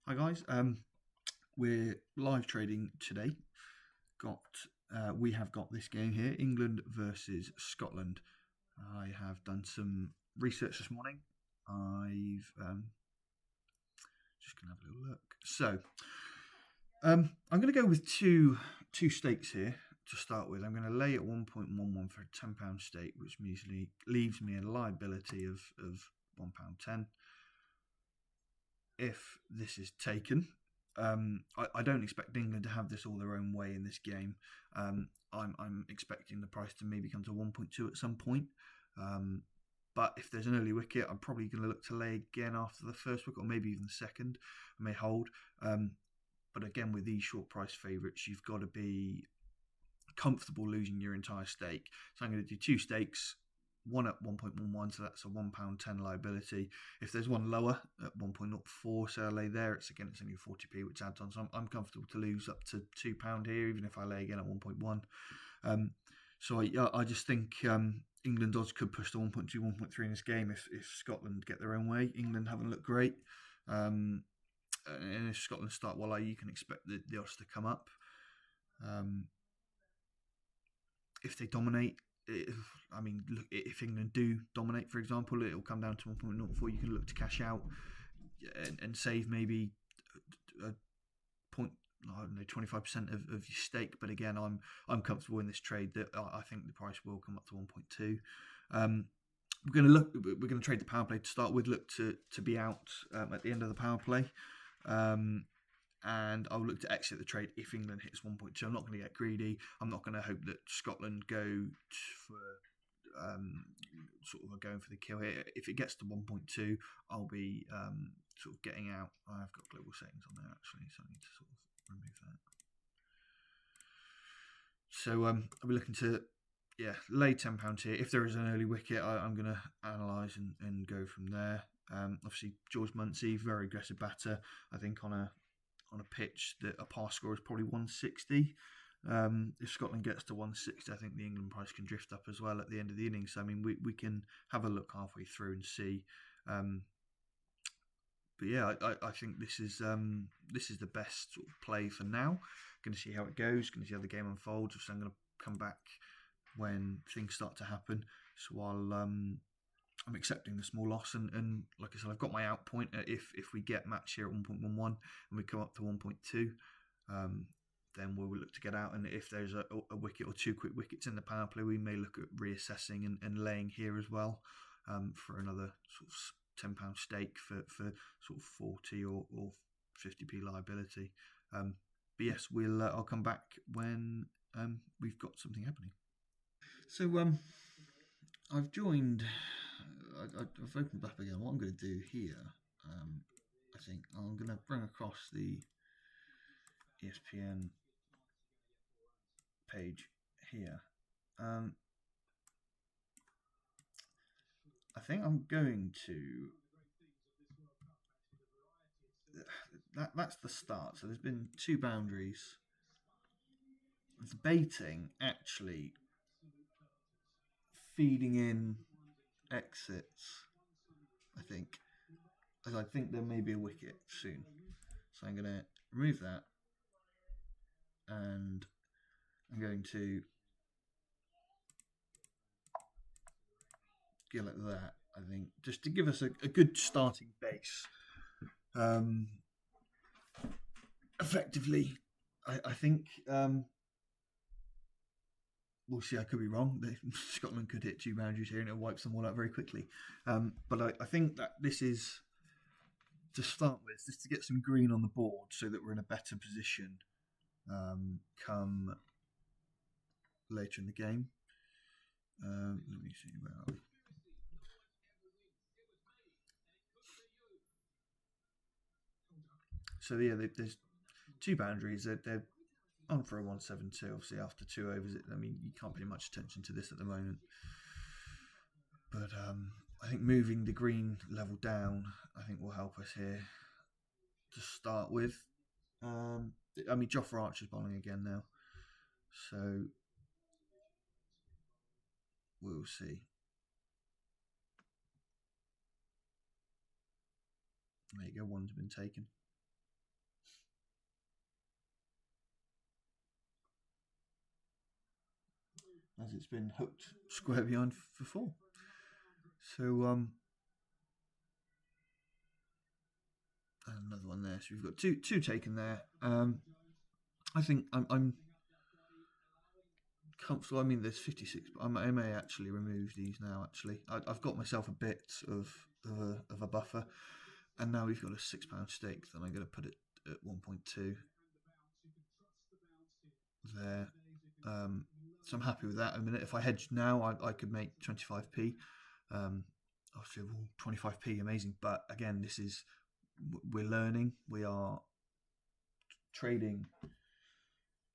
Hi guys, we're live trading today. We have got this game here, England versus Scotland. I have done some research this morning. I've just gonna have a little look. So I'm going to go with two stakes here to start with. I'm going to lay at 1.11 for a £10 stake, which leaves me a liability of £1.10. If this is taken, I don't expect England to have this all their own way in this game. I'm expecting the price to maybe come to 1.2 at some point. But if there's an early wicket, I'm probably going to look to lay again after the first wicket, or maybe even the second. I may hold. But again, with these short price favourites, you've got to be comfortable losing your entire stake. So I'm going to do two stakes, one at 1.11, so that's a £1.10 liability. If there's one lower at 1.04, so I lay there, it's only 40p, which adds on. So I'm comfortable to lose up to £2 here, even if I lay again at 1.1. So I just think England odds could push to 1.2, 1.3 in this game if Scotland get their own way. England haven't looked great. And if Scotland start well, you can expect the odds to come up. If they dominate, if England do dominate, for example, it'll come down to 1.04. You can look to cash out and save maybe a point, 25% of your stake. But again, I'm comfortable in this trade that I think the price will come up to 1.2. We're going to trade the power play to start with. Look to be out at the end of the power play. And I'll look to exit the trade if England hits 1.2. I'm not going to get greedy. I'm not going to hope that Scotland go for sort of going for the kill here. If it gets to 1.2, I'll be sort of getting out. I've got global settings on there actually, so I need to sort of remove that. So I'll be looking to lay £10 here. If there is an early wicket, I'm going to analyse and go from there. Obviously, George Munsey, very aggressive batter. I think on a pitch that a pass score is probably 160. If Scotland gets to 160, I think the England price can drift up as well at the end of the innings. So, I mean, we can have a look halfway through and see. But yeah, I think this is the best sort of play for now. Going to see how it goes. Going to see how the game unfolds. So I'm going to come back when things start to happen. So while I'm accepting the small loss, and like I said, I've got my out point. If we get match here at 1.11 and we come up to 1.2, then we'll look to get out. And if there's a wicket or two quick wickets in the power play, we may look at reassessing and laying here as well for another sort of £10 stake for sort of 40 or 50p liability. But yes, I'll come back when we've got something happening. So I've joined. I've opened up again. What I'm going to do here, I think I'm going to bring across the ESPN page here. I think I'm going to. That's the start. So there's been two boundaries. It's baiting actually feeding in exits. I think there may be a wicket soon. So I'm going to remove that, and I'm going to go like that. I think just to give us a good starting base. Effectively, I think we'll see. I could be wrong. Scotland could hit two boundaries here and it wipes them all out very quickly. But I think that this is to start with, just to get some green on the board so that we're in a better position come later in the game. Let me see, where are we? So yeah, there's two boundaries. They're on for a 172. Obviously, after two overs, you can't pay much attention to this at the moment. But I think moving the green level down, I think will help us here to start with. Jofra Archer's bowling again now, so we'll see. There you go. One's been taken. as it's been hooked square behind for four. So another one there. So we've got two taken there. I think I'm comfortable. I mean, there's 56. But I may actually remove these now. Actually, I've got myself a bit of a buffer, and now we've got a £6 stake. Then I'm going to put it at 1.2 there. So I'm happy with that. A minute, if I hedged now, I could make 25p. Obviously, 25p, amazing. But again, we're learning. We are trading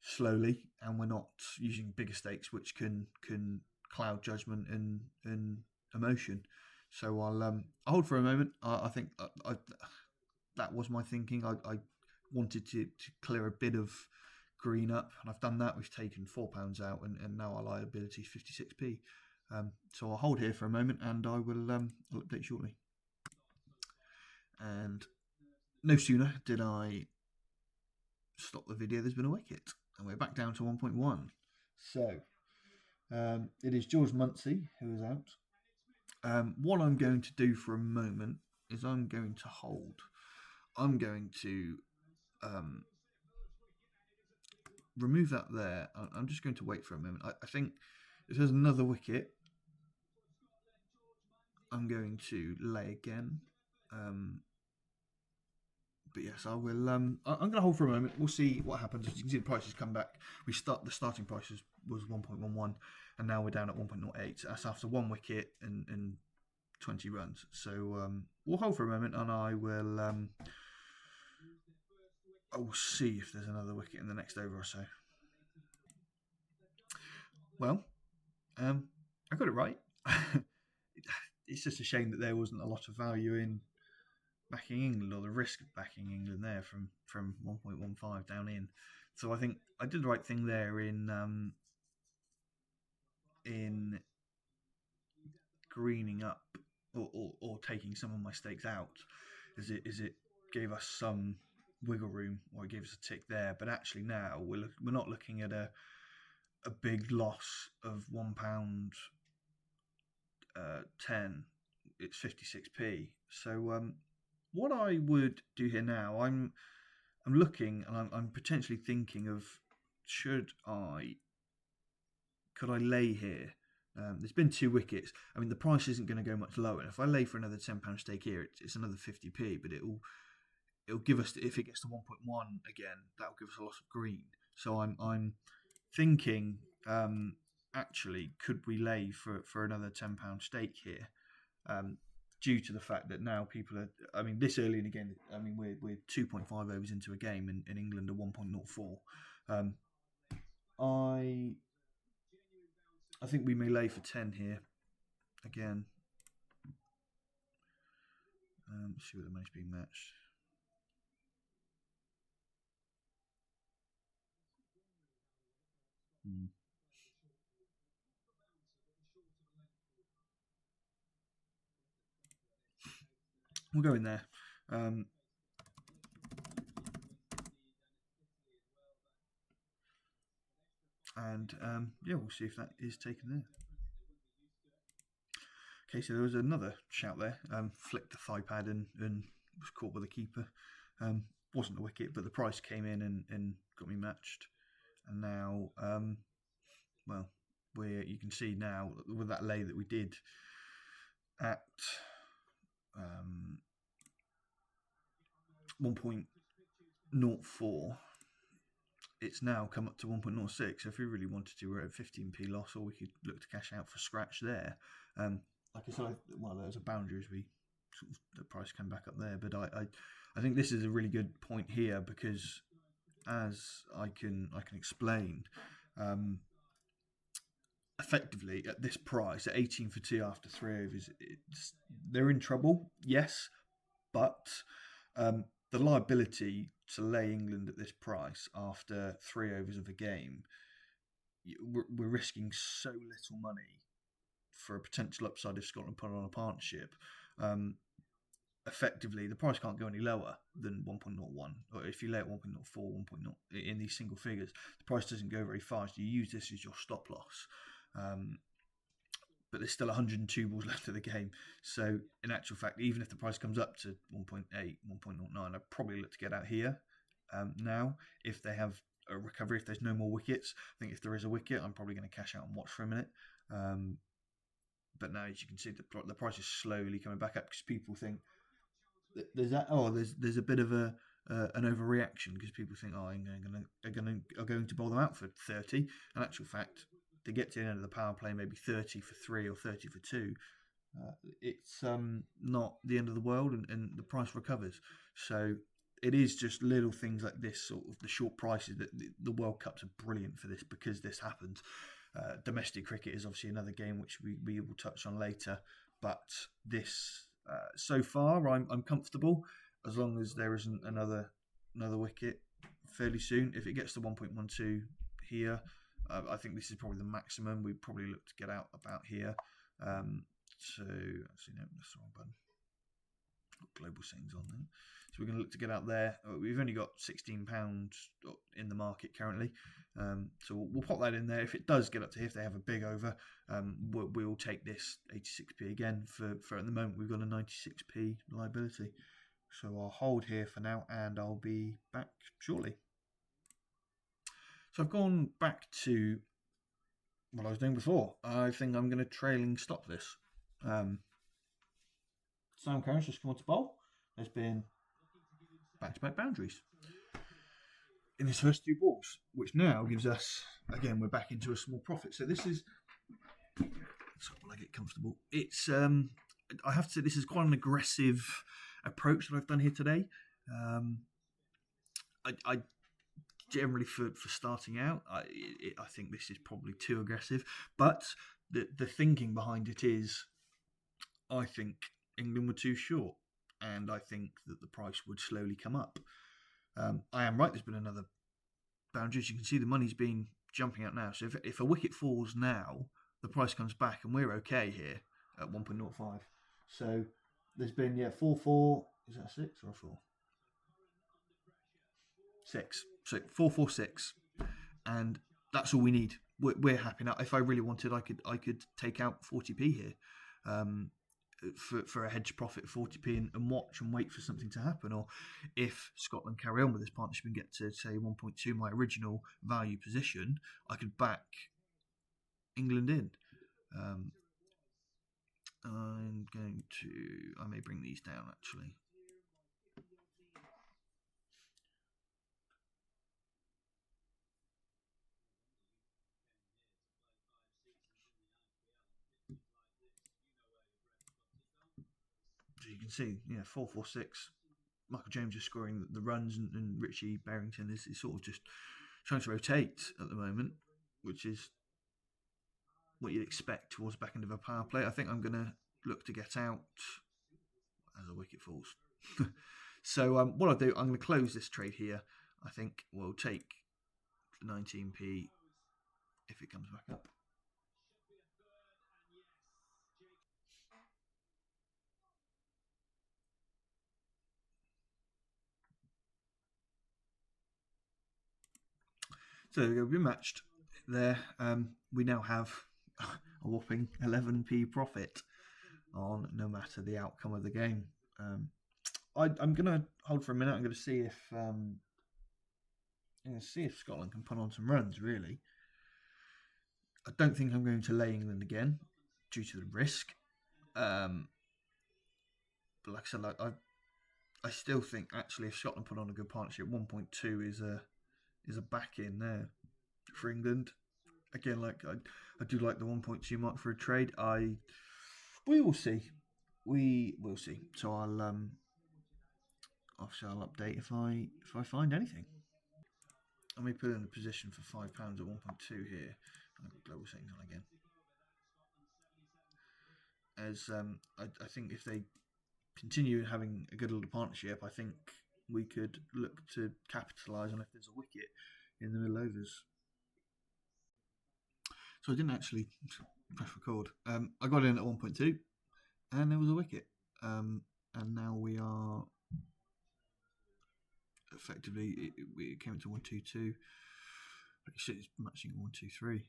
slowly, and we're not using bigger stakes, which can cloud judgment and emotion. So I'll hold for a moment. I think that was my thinking. I wanted to clear a bit of green up, and I've done that. We've taken £4 out, and now our liability is 56p. So I'll hold here for a moment, and I'll update shortly. And no sooner did I stop the video, there's been a wicket, and we're back down to 1.1. So it is George Munsey who is out. What I'm going to do for a moment is I'm going to hold. I'm going to remove that there. I'm just going to wait for a moment. I think if there's another wicket, I'm going to lay again. But yes, I will. I'm going to hold for a moment. We'll see what happens. As you can see, the prices come back. The starting price was 1.11, and now we're down at 1.08. That's after one wicket and 20 runs. So we'll hold for a moment, and I will see if there's another wicket in the next over or so. Well, I got it right. It's just a shame that there wasn't a lot of value in backing England, or the risk of backing England there from 1.15 down in. So I think I did the right thing there in greening up or taking some of my stakes out, as it gave us some wiggle room, or it gave us a tick there. But actually now we're not looking at a big loss of £1 10. It's 56p. So what I would do here now, I'm looking, and I'm potentially thinking of, could I lay here? There's been two wickets. I mean, the price isn't going to go much lower. If I lay for another £10 stake here, it's another 50p, but it'll give us, if it gets to 1.1 again, that'll give us a lot of green. So I'm thinking, actually, could we lay for another £10 stake here? Due to the fact that now people are, I mean, this early in the game, I mean, we're 2.5 overs into a game, and England are 1.04. I think we may lay for 10 here again. Let's see what the money's being matched. We'll go in there. And yeah, we'll see if that is taken there. Okay, so there was another shout there. Flicked the thigh pad and was caught by the keeper. Wasn't a wicket, but the price came in and got me matched. And now, well, you can see now with that lay that we did at 1.04, it's now come up to 1.06. So if we really wanted to, we're at 15p loss, or we could look to cash out for scratch there. Like I said, well, there's a boundary as we sort of, the price came back up there. But I think this is a really good point here, because as I can explain, effectively at this price, at 18 for 2 after 3 overs, they're in trouble, yes, but the liability to lay England at this price after 3 overs of a game, we're risking so little money for a potential upside if Scotland put on a partnership. Effectively, the price can't go any lower than 1.01. Or if you lay at 1.04, 1.0 in these single figures, the price doesn't go very fast. You use this as your stop loss. But there's still 102 balls left of the game. So in actual fact, even if the price comes up to 1.8, 1.09, I'd probably look to get out here now if they have a recovery, if there's no more wickets. I think if there is a wicket, I'm probably going to cash out and watch for a minute. But now, as you can see, the price is slowly coming back up because people think there's a bit of an overreaction because people think, are going to bowl them out for 30. In actual fact, they get to the end of the power play, maybe 30 for 3 or 30 for 2. It's not the end of the world, and the price recovers. So it is just little things like this, sort of the short prices. That the World Cups are brilliant for this because this happens. Domestic cricket is obviously another game which we will touch on later, but this so far I'm comfortable as long as there isn't another wicket fairly soon. If it gets to 1.12 here, I think this is probably the maximum. We'd probably look to get out about here. So actually no, that's the wrong button. Global settings on there. So we're going to look to get out there. We've only got £16 in the market currently. So we'll pop that in there. If it does get up to here, if they have a big over, we'll take this 86p again. For at the moment, we've got a 96p liability. So I'll hold here for now and I'll be back shortly. So I've gone back to what I was doing before. I think I'm going to trailing stop this. Sam Curran's just come on to bowl. There's been back-to-back boundaries in his first 2 balls, which now gives us, again, we're back into a small profit. So this is, when I get comfortable, it's, I have to say, this is quite an aggressive approach that I've done here today. I generally, for starting out, I think this is probably too aggressive, but the thinking behind it is, I think England were too short, and I think that the price would slowly come up. I am right, there's been another boundary. As you can see, the money's been jumping out now. So if a wicket falls now, the price comes back, and we're okay here at 1.05. So there's been, 4-4. Is that a 6 or a 4? 6. So 4-4-6. And that's all we need. We're happy now. If I really wanted, I could take out 40p here. For a hedge profit of 40p and watch and wait for something to happen. Or if Scotland carry on with this partnership and get to, say, 1.2, my original value position, I could back England in. I may bring these down actually. So you can see, 4-4-6. Michael James is scoring the runs, and Richie Barrington is sort of just trying to rotate at the moment, which is what you'd expect towards the back end of a power play. I think I'm going to look to get out as a wicket falls. So what I'll do, I'm going to close this trade here. I think we'll take 19p if it comes back up. So there we go, we're matched there. We now have a whopping 11p profit on no matter the outcome of the game. I'm going to hold for a minute. I'm going to see if Scotland can put on some runs, really. I don't think I'm going to lay England again due to the risk. But like I said, I still think actually if Scotland put on a good partnership, 1.2 is a back in there for England. Again, I do like the 1.2 mark for a trade. We will see. We will see. So I'll update if I find anything. I may put in a position for £5 at 1.2 here. I've got global settings on again. As I think if they continue having a good little partnership, I think we could look to capitalise on if there's a wicket in the middle overs. So I didn't actually press record. I got in at 1.2 and there was a wicket. And now we are effectively, it came to 1.22. It's matching 1.23.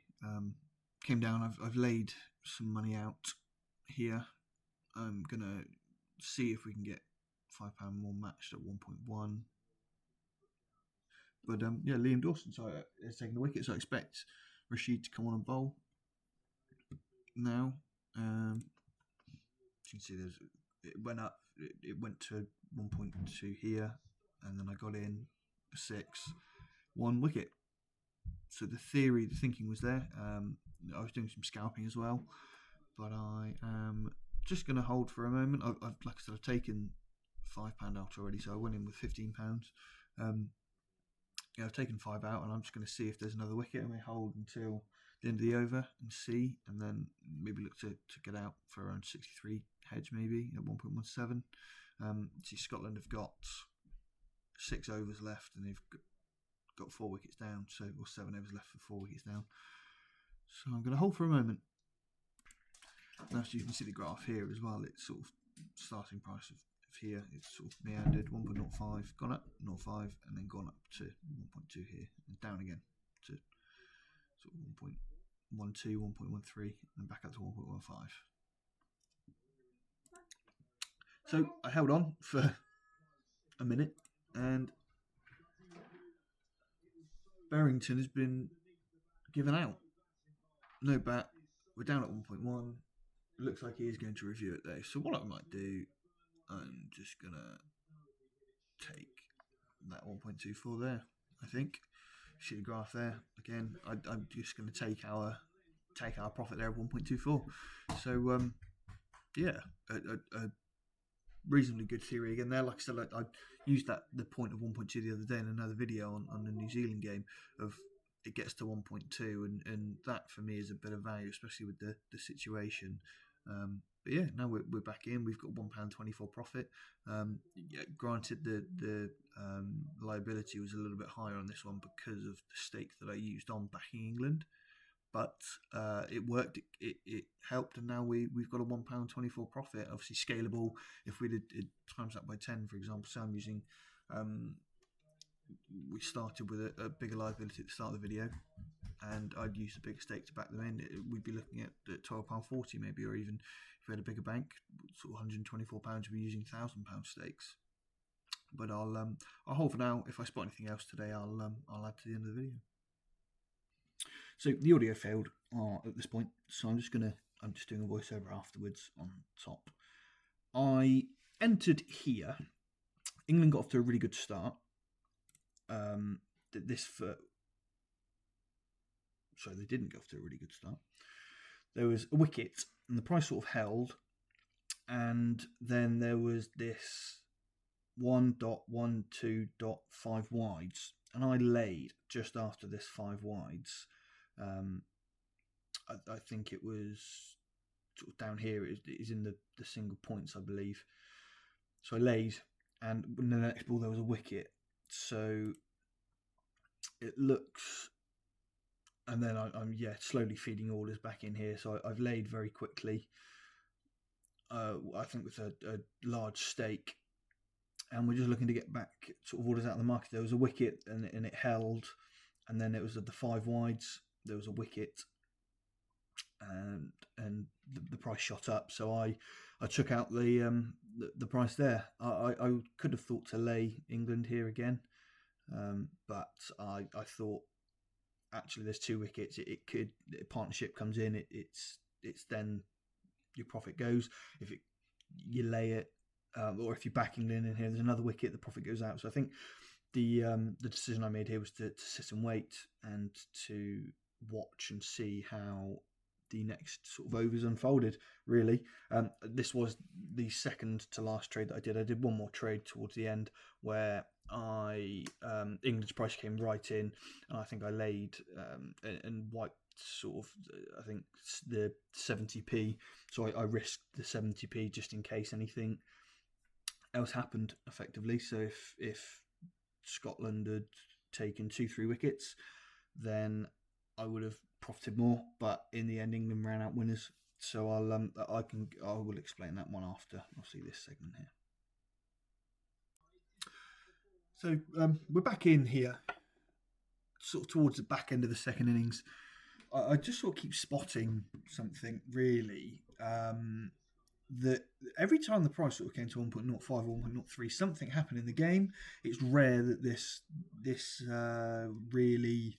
came down. I've laid some money out here. I'm gonna see if we can get £5 more matched at 1.1. But yeah, Liam Dawson is taking the wicket, so I expect Rashid to come on and bowl now. You can see it went up. It went to 1.2 here, and then I got in 6, 1 wicket. So the thinking was there. I was doing some scalping as well, but I am just going to hold for a moment. I've like I said, I've taken £5 out already, so I went in with £15. I've taken 5 out, and I'm just going to see if there's another wicket. I may hold until the end of the over and see, and then maybe look to get out for around 63 heads, maybe at 1.17. See, Scotland have got 6 overs left, and they've got 4 wickets down, or 7 overs left for 4 wickets down. So I'm going to hold for a moment. Now, so you can see the graph here as well. It's sort of starting price of here. It's sort of meandered 1.05, gone up 0.5, and then gone up to 1.2 here, and down again to sort of 1.12, 1.13, and back up to 1.15. So I held on for a minute, and Barrington has been given out. No bat. We're down at 1.1. It looks like he is going to review it though. So what I might do, I'm just gonna take that 1.24 there. I think. See the graph there again. I'm just going to take our profit there of 1.24. So yeah, a reasonably good theory again there. Like I said, I used the point of 1.2 the other day in another video on the New Zealand game of it gets to 1.2, and that for me is a bit of value, especially with the situation. But yeah, now we're back in. We've got £1.24 profit. Yeah, granted, the liability was a little bit higher on this one because of the stake that I used on backing England, but it worked. It helped, and now we've got a £1.24 profit. Obviously scalable. If we did times that by 10, for example, so I'm using. We started with a bigger liability at the start of the video, and I'd use a bigger stake to back them in. We'd be looking at £12.40 maybe, or even if we had a bigger bank, sort of £124, we'd be using £1,000 stakes. But I'll hold for now. If I spot anything else today, I'll add to the end of the video. So the audio failed at this point, so I'm just doing a voiceover afterwards on top. I entered here. England got off to a really good start. They didn't go off to a really good start. There was a wicket, and the price sort of held, and then there was this 1.12.5 wides, and I laid just after this 5 wides. I think it was sort of down here. It is in the single points, I believe. So I laid, and in the next ball there was a wicket. So it looks, and then I'm slowly feeding orders back in here. So I've laid very quickly. I think with a large stake, and we're just looking to get back sort of orders out of the market. There was a wicket, and it held, and then it was at the 5 wides. There was a wicket, and the price shot up. So I took out the price there. I could have thought to lay England here again, but I thought actually there's 2 wickets. It could, partnership comes in. It's then your profit goes. If you lay it, or if you back England in here, there's another wicket, the profit goes out. So I think the decision I made here was to sit and wait and to watch and see how the next sort of overs unfolded, really. This was the second to last trade that I did. I did one more trade towards the end where England's price came right in, and I think I laid and wiped sort of, I think, the 70p. So I risked the 70p just in case anything else happened, effectively. So if Scotland had taken 2-3 wickets, then I would have profited more. But in the end, England ran out winners. So I will explain that one after. I'll see this segment here. So we're back in here, sort of towards the back end of the second innings. I just sort of keep spotting something really. That every time the price sort of came to 1.05 or 1.03, something happened in the game. It's rare that this really.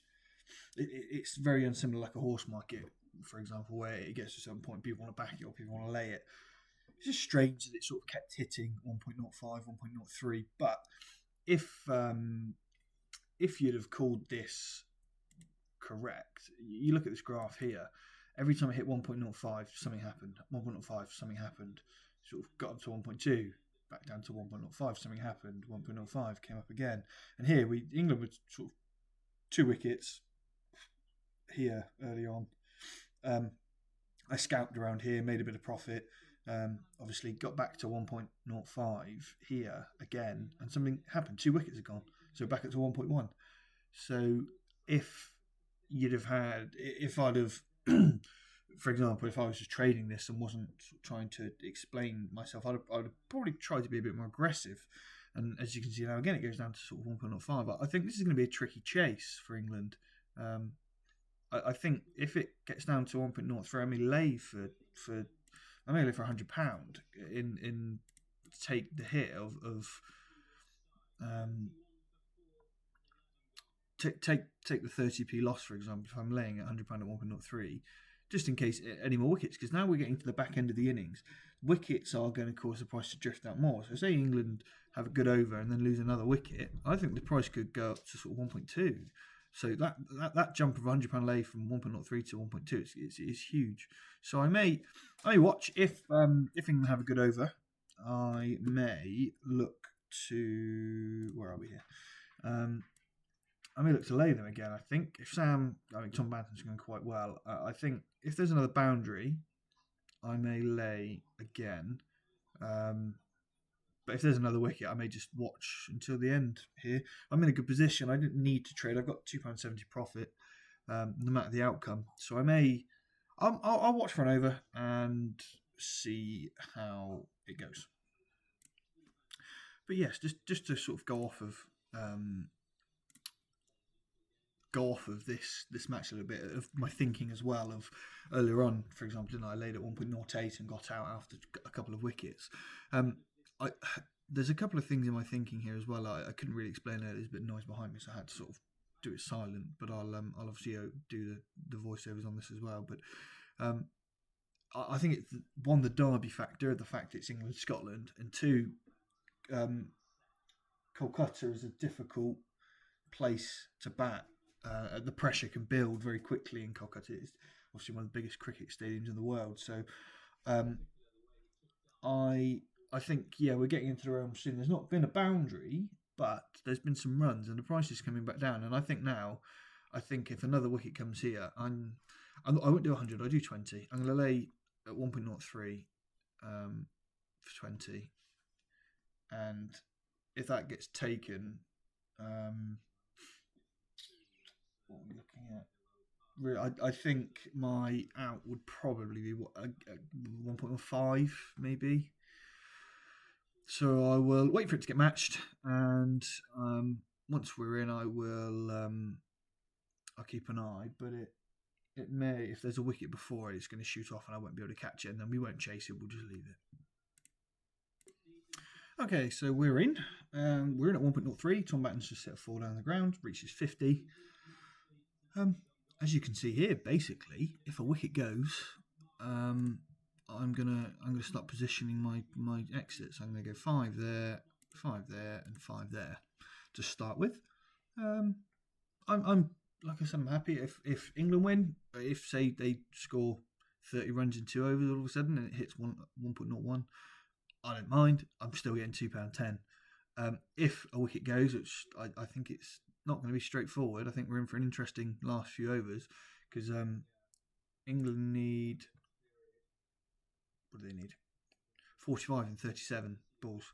It's very unsimilar, like a horse market, for example, where it gets to a certain point, people want to back it or people want to lay it. It's just strange that it sort of kept hitting 1.05, 1.03. But if um, if you'd have called this correct, you look at this graph here. Every time it hit 1.05, something happened. 1.05, something happened. Sort of got up to 1.2, back down to 1.05, something happened. 1.05 came up again, and here England was sort of 2 wickets here early on. Um, I scalped around here, made a bit of profit. Obviously, got back to 1.05 here again, and something happened. 2 wickets had gone, so back up to 1.1. So if if I'd have, for example, if I was just trading this and wasn't trying to explain myself, I'd probably try to be a bit more aggressive. And as you can see now, again, it goes down to sort of 1.05. I think this is going to be a tricky chase for England. I think if it gets down to 1.03, I may lay for £100 in take the hit of take the 30p loss, for example, if I'm laying at £100 at 1.03, just in case any more wickets, because now we're getting to the back end of the innings. Wickets are going to cause the price to drift out more. So say England have a good over and then lose another wicket, I think the price could go up to sort of 1.2. So that jump of £100 lay from 1.03 to 1.2 is huge. So I may watch if England have a good over. I may look to, where are we here? I may look to lay them again. I think if Tom Banton's going quite well. I think if there's another boundary, I may lay again. But if there's another wicket, I may just watch until the end here. I'm in a good position. I didn't need to trade. I've got £2.70 profit, no matter the outcome. So I'll watch for an over and see how it goes. But yes, just to sort of go off of this match a little bit of my thinking as well. Of earlier on, for example, didn't I laid at 1.08 and got out after a couple of wickets. There's a couple of things in my thinking here as well. I couldn't really explain it. There's a bit of noise behind me, so I had to sort of do it silent. But I'll obviously do the voiceovers on this as well. But I think it's one, the derby factor, the fact it's England Scotland, and two, Kolkata is a difficult place to bat. The pressure can build very quickly in Kolkata. It's obviously one of the biggest cricket stadiums in the world. So I think, we're getting into the realm soon. There's not been a boundary, but there's been some runs, and the price is coming back down. And I think if another wicket comes here, I won't do 100. I'll do 20. I'm going to lay at 1.03 for 20, and if that gets taken, what are we looking at? Really, I think my out would probably be 1.15 maybe. So I will wait for it to get matched, and once we're in, I'll keep an eye. But it may, if there's a wicket before it's going to shoot off, and I won't be able to catch it, and then we won't chase it. We'll just leave it. Okay, so we're in. We're in at 1.03. Tom Batten's just set a 4 down the ground, reaches 50. As you can see here, basically, if a wicket goes, I'm gonna start positioning my exits. I'm gonna go 5 there, 5 there, and 5 there to start with. I'm like I said, I'm happy if England win. If say they score 30 runs in 2 overs all of a sudden and it hits 1.01, I don't mind. I'm still getting £2.10. If a wicket goes, which I think it's not going to be straightforward. I think we're in for an interesting last few overs because England need, what do they need? 45 and 37 balls.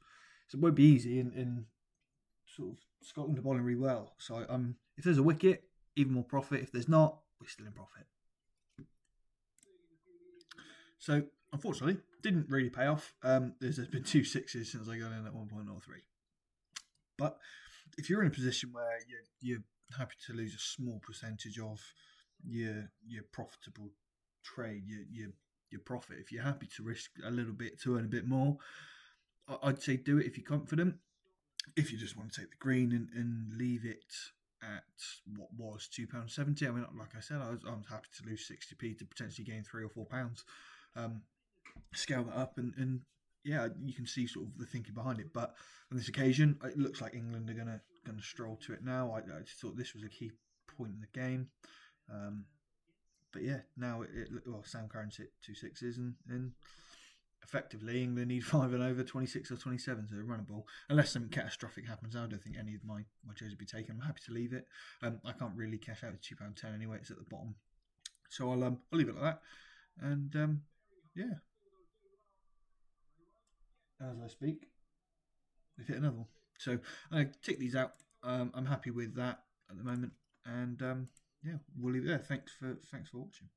So it won't be easy in sort of Scotland are bowling really well. So if there's a wicket, even more profit. If there's not, we're still in profit. So unfortunately, didn't really pay off. There's been 2 sixes since I got in at 1.03. But if you're in a position where you're happy to lose a small percentage of your profitable trade, your profit. If you're happy to risk a little bit to earn a bit more, I'd say do it if you're confident. If you just want to take the green and leave it at what was £2.70, I mean, like I said, I was happy to lose 60p to potentially gain £3 or £4. Um, Scale that up and yeah, you can see sort of the thinking behind it. But on this occasion, it looks like England are gonna stroll to it now. I just thought this was a key point in the game. Um, but yeah, now well, Sam Curran's hit two sixes and effectively England need five and over 26 or 27 to run a ball. Unless something catastrophic happens, I don't think any of my trades would be taken. I'm happy to leave it. I can't really cash out at £2.10 anyway. It's at the bottom, so I'll leave it like that. And yeah, as I speak, we've hit another one. So I tick these out. I'm happy with that at the moment, and yeah, we'll leave it there. Thanks for watching.